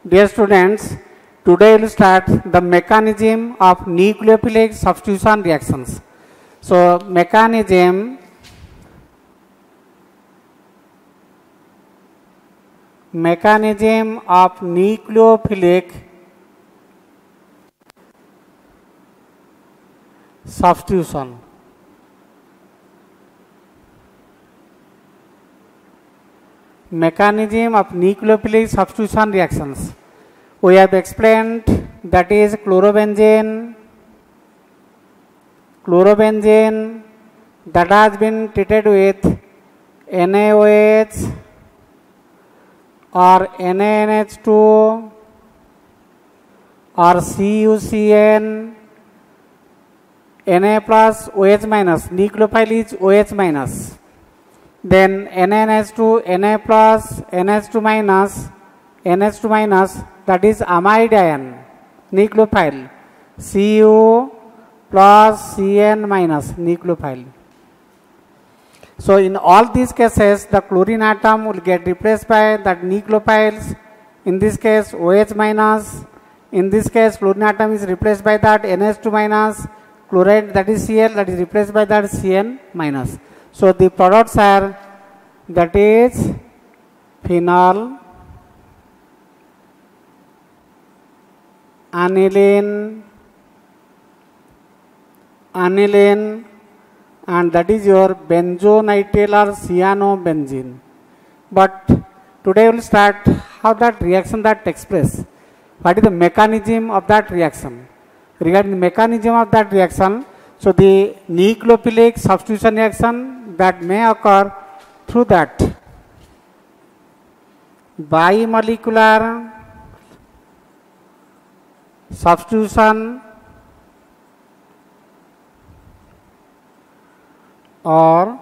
Dear students, today we will start the mechanism of nucleophilic substitution reactions. So, mechanism of nucleophilic substitution. Mechanism of nucleophilic substitution reactions. We have explained that is chlorobenzene that has been treated with NaOH or NaNH2 or CuCN, Na plus OH minus, nucleophile is OH minus. Then NaNH2, Na plus, NH2 minus, that is amide ion, nucleophile, Cu plus Cn minus, nucleophile. So in all these cases, the chlorine atom will get replaced by that nucleophiles. In this case, OH minus. In this case, chlorine atom is replaced by that NH2 minus. Chloride, that is Cl, that is replaced by that Cn minus. So the products are, that is phenol, aniline, and that is your benzonitrile or cyanobenzene. But today we will start how that reaction that takes place. What is the mechanism of that reaction? Regarding the mechanism of that reaction, so the nucleophilic substitution reaction that may occur through that bimolecular substitution or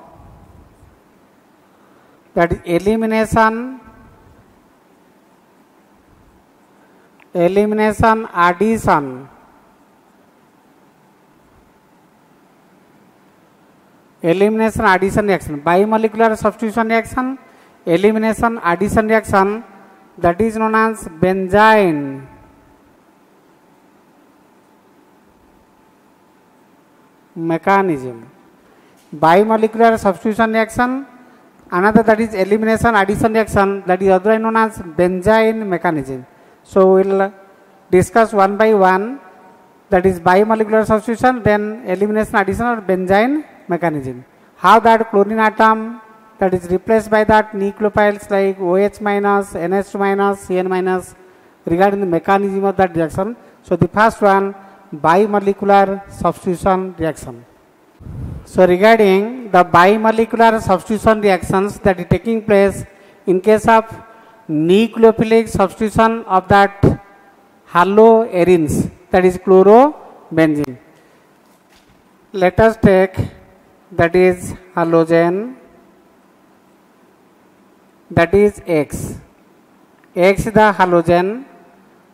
that is elimination addition. Elimination addition reaction, bimolecular substitution reaction, elimination addition reaction, that is known as benzene mechanism. Bimolecular substitution reaction, another that is elimination addition reaction, that is otherwise known as benzene mechanism. So we will discuss one by one, that is bimolecular substitution, then elimination addition or benzene mechanism. How that chlorine atom that is replaced by that nucleophiles like OH minus, NH2 minus, Cn minus, regarding the mechanism of that reaction. So the first one, bimolecular substitution reaction. So regarding the bimolecular substitution reactions that is taking place in case of nucleophilic substitution of that haloarenes, that is chlorobenzene. Let us take that is halogen, that is X. X is the halogen,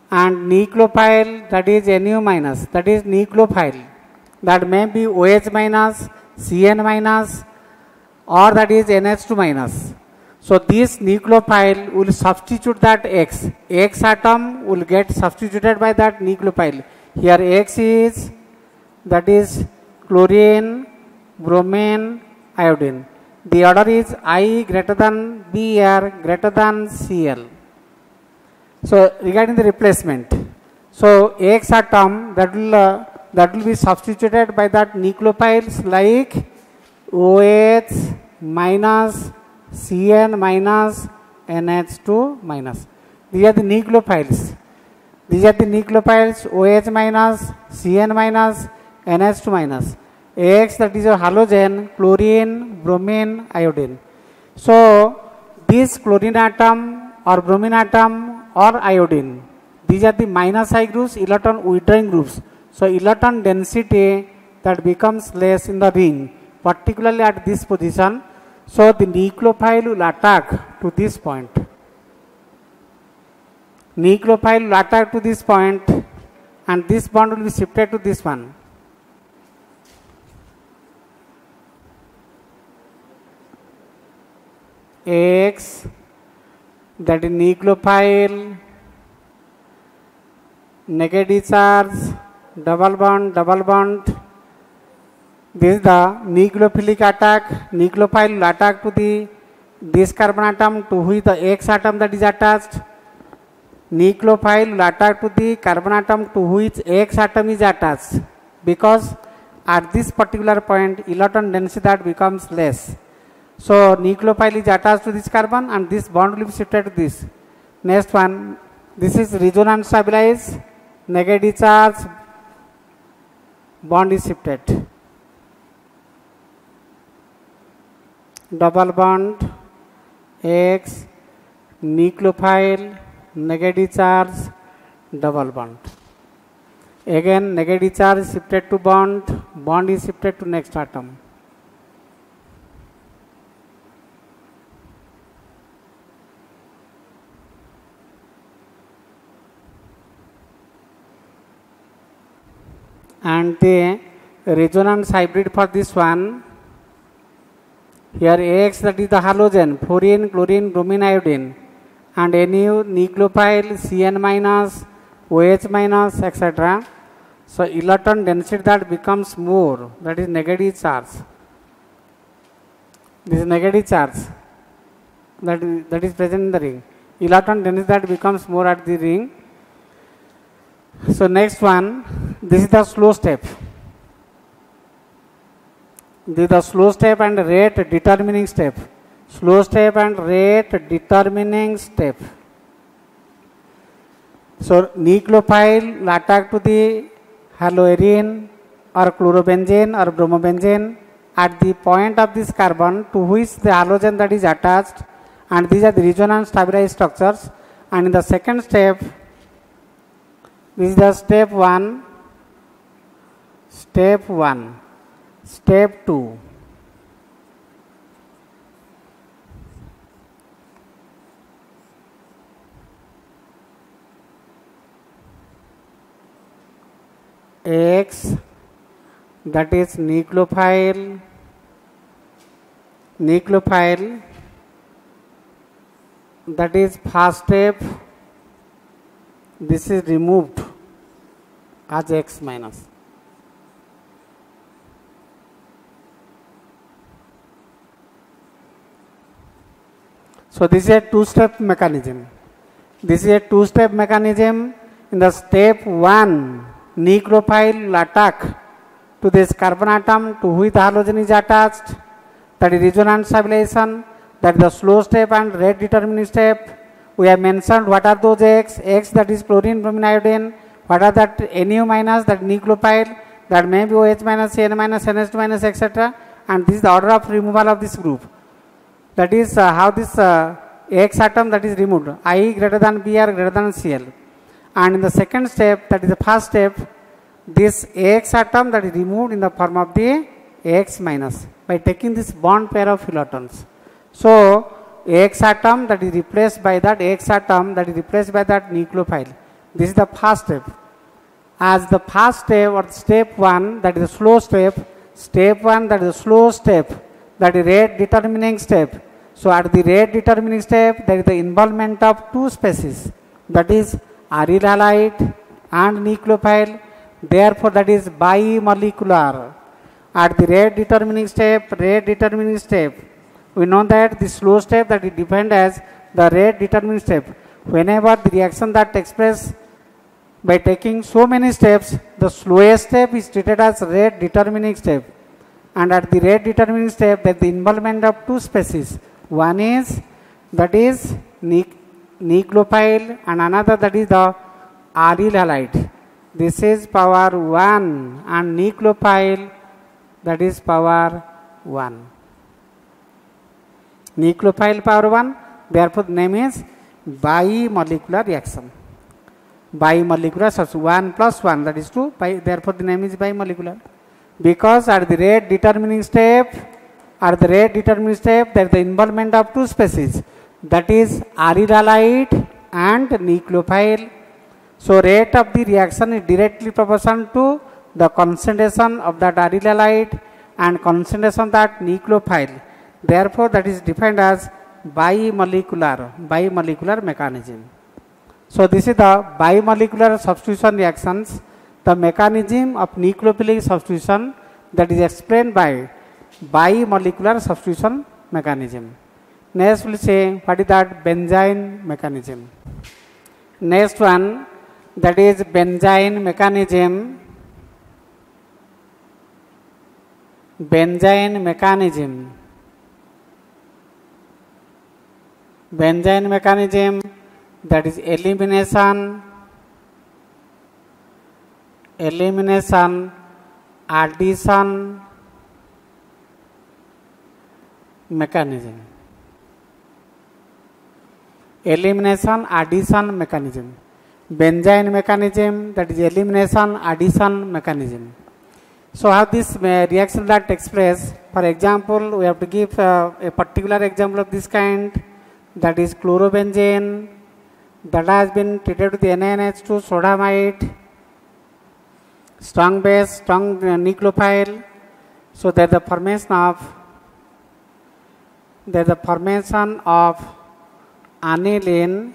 and nucleophile, that is Nu minus, that is nucleophile, that may be OH minus, Cn minus, or that is NH2 minus. So this nucleophile will substitute that X. X atom will get substituted by that nucleophile. Here X is, that is chlorine, bromine, iodine. The order is I greater than Br greater than Cl. So regarding the replacement, so X atom that will be substituted by that nucleophiles like OH minus, Cn minus, NH2 minus. These are the nucleophiles. OH minus, Cn minus, NH2 minus. X, that is a halogen, chlorine, bromine, iodine. So this chlorine atom or bromine atom or iodine, these are the minus I groups, electron withdrawing groups. So electron density that becomes less in the ring, particularly at this position. So the nucleophile will attack to this point. Nucleophile will attack to this point, and this bond will be shifted to this one. X, that is nucleophile, negative charge, double bond. This is the nucleophilic attack. Nucleophile will attack to this carbon atom to which the X atom that is attached. Nucleophile will attack to the carbon atom to which X atom is attached, because at this particular point electron density that becomes less. So nucleophile is attached to this carbon and this bond will be shifted to this. Next one, this is resonance stabilized, negative charge, bond is shifted. Double bond, X, nucleophile, negative charge, double bond. Again negative charge is shifted to bond is shifted to next atom. And the resonance hybrid for this one, here X that is the halogen, fluorine, chlorine, bromine, iodine, and NU nucleophile, Cn minus, OH minus, etc. So electron density that becomes more, that is negative charge. This is negative charge that is present in the ring. Electron density that becomes more at the ring. So next one, this is the slow step. This is the slow step and rate determining step. Slow step and rate determining step. So nucleophile will attack to the haloarine or chlorobenzene or bromobenzene at the point of this carbon to which the halogen that is attached, and these are the resonance stabilized structures. And in the second step, this is the step 1, step 1, step 2. X, that is nucleophile, that is first step, this is removed as X minus. So this is a two-step mechanism. This is a two-step mechanism. In the step 1, nucleophile will attack to this carbon atom to which the halogen is attached, that is resonance stabilization, that is the slow step and rate determining step. We have mentioned what are those X that is chlorine, bromine, iodine, what are that Nu minus, that nucleophile, that may be OH minus, Cn minus, NH2 minus, etc. And this is the order of removal of this group. That is how this X atom that is removed, I greater than Br greater than Cl. And in the second step, that is the first step, this X atom that is removed in the form of the X minus by taking this bond pair of electrons. So X atom that is replaced by that X atom that is replaced by that nucleophile. This is the first step. As the first step or step 1, that is the slow step, step 1 that is the slow step, that is rate determining step. So at the rate determining step, there is the involvement of two species, that is aryl halide and nucleophile. Therefore that is bimolecular. At the rate determining step, we know that the slow step that is defined as the rate determining step. Whenever the reaction that takes place by taking so many steps, the slowest step is treated as rate determining step. And at the rate determining step, there is the involvement of two species. One is that is nucleophile and another that is the aryl halide. This is power 1 and nucleophile that is power 1. Nucleophile power 1, therefore the name is bimolecular reaction. Bimolecular, so 1 plus 1 that is 2, therefore the name is bimolecular. Because at the rate determining step, there is the involvement of two species, that is aryl halide and nucleophile. So rate of the reaction is directly proportional to the concentration of that aryl halide and concentration of that nucleophile. Therefore that is defined as bimolecular mechanism. So this is the bimolecular substitution reactions, the mechanism of nucleophilic substitution that is explained by bimolecular substitution mechanism. Next we'll say what is that benzene mechanism. Next one, that is benzene mechanism. Benzene mechanism. Benzene mechanism, that is elimination, addition mechanism. Elimination, addition mechanism. Benzene mechanism, that is elimination, addition mechanism. So how this reaction that takes place, for example, we have to give a particular example of this kind, that is chlorobenzene that has been treated with NaNH2 sodamide, strong base, strong nucleophile. So there is the formation of aniline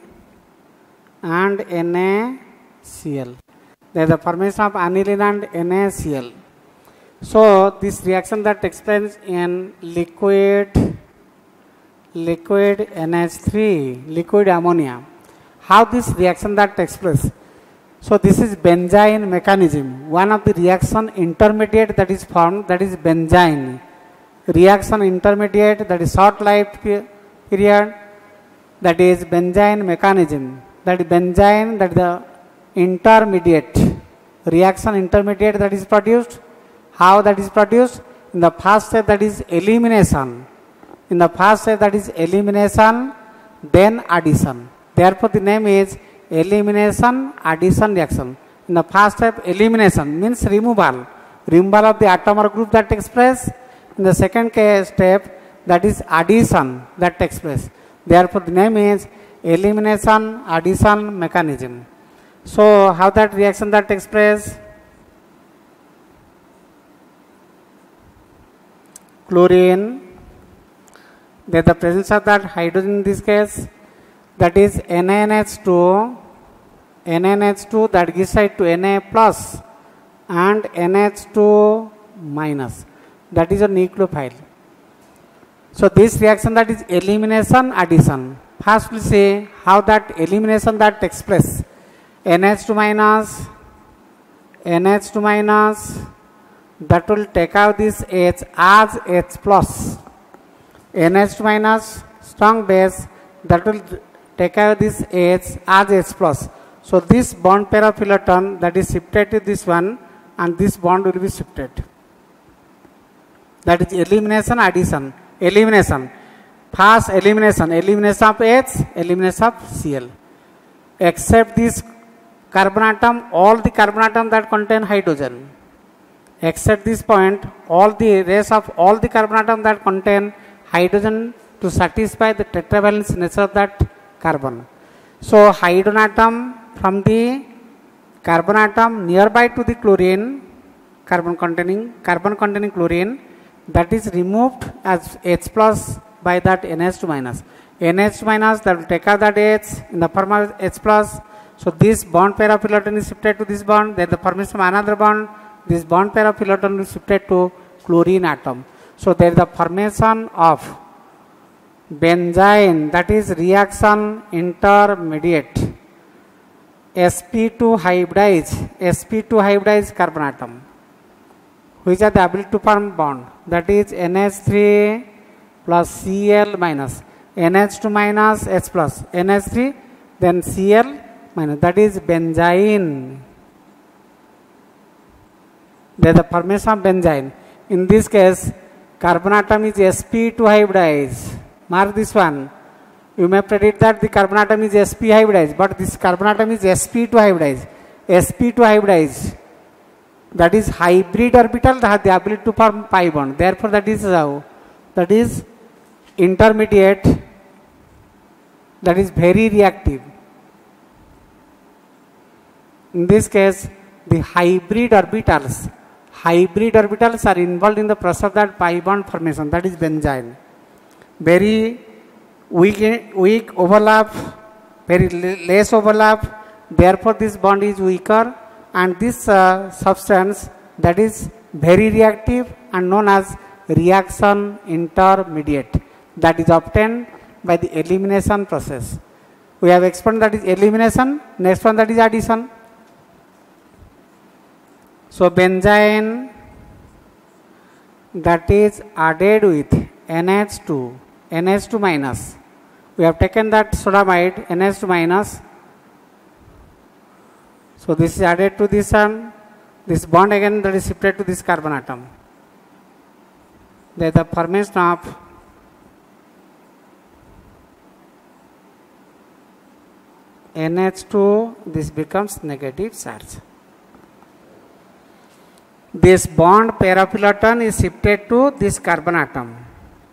and NaCl. There is the formation of aniline and NaCl. So this reaction that takes place in liquid NH3, liquid ammonia. How this reaction that takes place? So this is benzene mechanism. One of the reaction intermediate that is formed, that is benzene. Reaction intermediate, that is short-lived period, that is benzene mechanism. That is benzene, that is the intermediate. Reaction intermediate that is produced. How that is produced? In the first step, that is elimination. In the first step, that is elimination, then addition. Therefore, the name is elimination addition reaction. In the first step, elimination means removal of the atom or group that takes place. In the second step, that is addition that takes place. Therefore, the name is elimination addition mechanism. So, how that reaction that takes place? Chlorine, there is the presence of that hydrogen in this case, that is NaNH2 that gives rise to Na plus and NH2 minus, that is a nucleophile. So this reaction that is elimination addition. First we say how that elimination that takes place. NH2 minus that will take out this H as H plus. NH2 minus strong base that will take out this H as H plus. So this bond pair of electron that is shifted to this one and this bond will be shifted. That is elimination addition. Elimination. First elimination of H, elimination of Cl. Except this carbon atom, all the carbon atom that contain hydrogen. Except this point, all the rest of all the carbon atom that contain hydrogen to satisfy the tetravalence nature of that carbon. So hydrogen atom from the carbon atom nearby to the chlorine, carbon containing chlorine, that is removed as H plus by that NH2 minus. NH2 minus that will take out that H in the form of H plus. So this bond pair of electron is shifted to this bond, then the formation of another bond. This bond pair of electron is shifted to chlorine atom. So there is the formation of benzene, that is reaction intermediate. sp2 hybridized carbon atom, which are the ability to form bond, that is NH3 plus Cl minus, NH2 minus H plus, NH3 then Cl minus, that is benzene. There is the formation of benzene. In this case, carbon atom is sp2 hybridized. Mark this one. You may predict that the carbon atom is sp hybridized, but this carbon atom is sp2 hybridized. sp2 hybridized, that is hybrid orbital that has the ability to form pi bond. Therefore, that is how, that is intermediate, that is very reactive. In this case, the hybrid orbitals are involved in the process of that pi bond formation, that is benzene. Very weak overlap very less overlap, therefore this bond is weaker, and this substance that is very reactive and known as reaction intermediate, that is obtained by the elimination process. We have explained that is elimination. Next one, that is addition. So benzene that is added with NH2 minus. We have taken that sodamide NH2 minus. So this is added to this one. This bond again that is shifted to this carbon atom. There is the formation of NH2. This becomes negative charge. This bond paraphyleton is shifted to this carbon atom,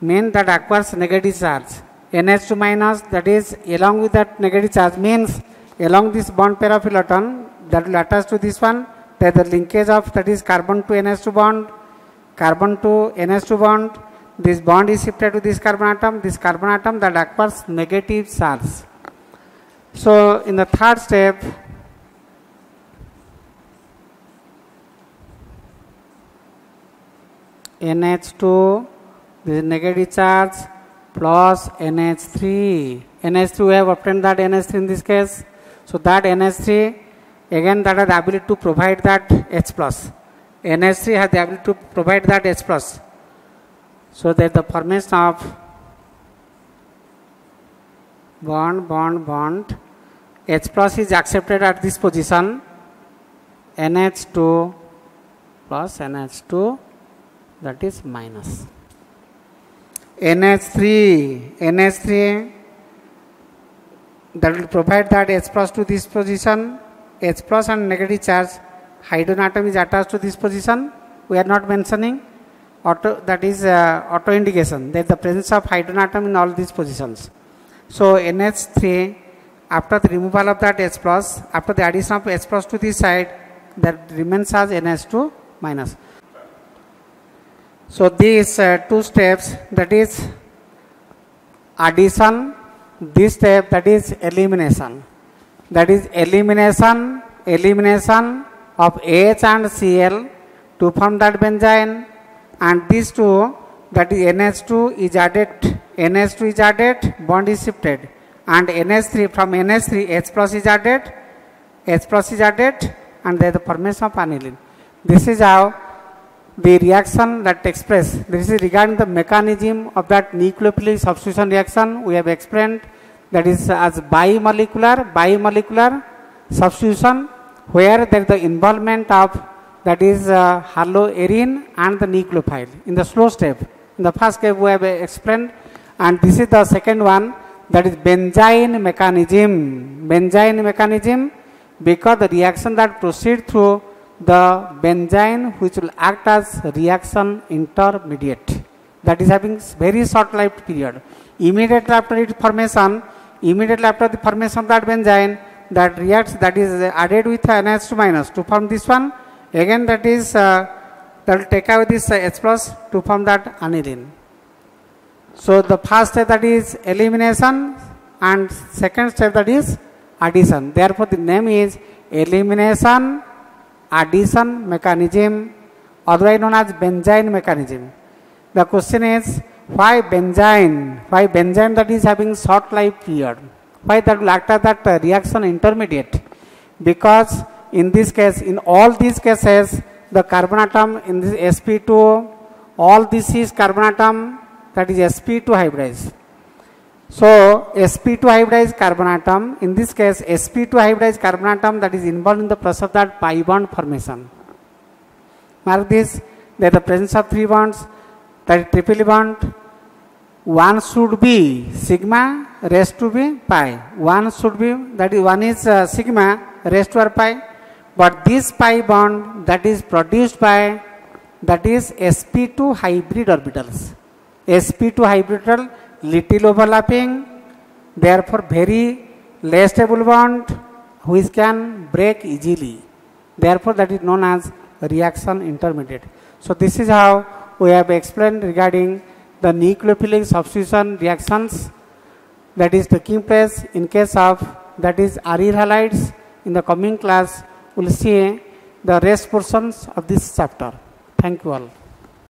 means that acquires negative charge. NH2 minus, that is along with that negative charge, means along this bond paraphyleton that will attach to this one, that the linkage of that is carbon to NH2 bond, carbon to NH2 bond. This bond is shifted to this carbon atom that acquires negative charge. So in the third step, NH2, this is negative charge, plus NH3. NH3, we have obtained that NH3 in this case. So that NH3, again that has the ability to provide that H plus. NH3 has the ability to provide that H plus. So that the formation of bond. H plus is accepted at this position. NH2 plus NH2, that is minus. NH3 that will provide that H plus to this position. H plus and negative charge, hydrogen atom is attached to this position. We are not mentioning auto, that is auto indication. There is the presence of hydrogen atom in all these positions. So NH3, after the removal of that H plus, after the addition of H plus to this side, that remains as NH2 minus. So these two steps, that is addition, this step that is elimination. That is elimination of H and Cl to form that benzene, and these two, that is NH2 is added, bond is shifted, and NH3, from NH3 H plus is added, and there is the formation of aniline. This is how the reaction that takes place. This is regarding the mechanism of that nucleophilic substitution reaction. We have explained that is as bimolecular substitution, where there is the involvement of that is haloarine and the nucleophile in the slow step. In the first step we have explained, and this is the second one, that is benzene mechanism, because the reaction that proceeds through the benzene, which will act as reaction intermediate, that is having very short life period. Immediately after the formation of that benzene, that reacts, that is added with NH2 minus to form this one. Again that is that will take away this H plus to form that aniline. So the first step, that is elimination, and second step, that is addition. Therefore the name is elimination addition mechanism, otherwise known as benzene mechanism. The question is, why benzene that is having short life period, why that will act as that reaction intermediate? Because in this case, in all these cases, the carbon atom in this sp2, all this is carbon atom, that is sp2 hybridized. So sp2 hybridized carbon atom, in this case sp2 hybridized carbon atom, that is involved in the process of that pi bond formation. Mark this, there is the presence of three bonds, that is triple bond. One should be sigma, rest to be pi. One should be, that is one is sigma, rest to are pi. But this pi bond that is produced by, that is sp2 hybrid orbitals. sp2 hybrid little overlapping, therefore very less stable bond which can break easily. Therefore that is known as reaction intermediate. So this is how we have explained regarding the nucleophilic substitution reactions that is taking place in case of that is aryl halides. In the coming class, we will see the rest portions of this chapter. Thank you all.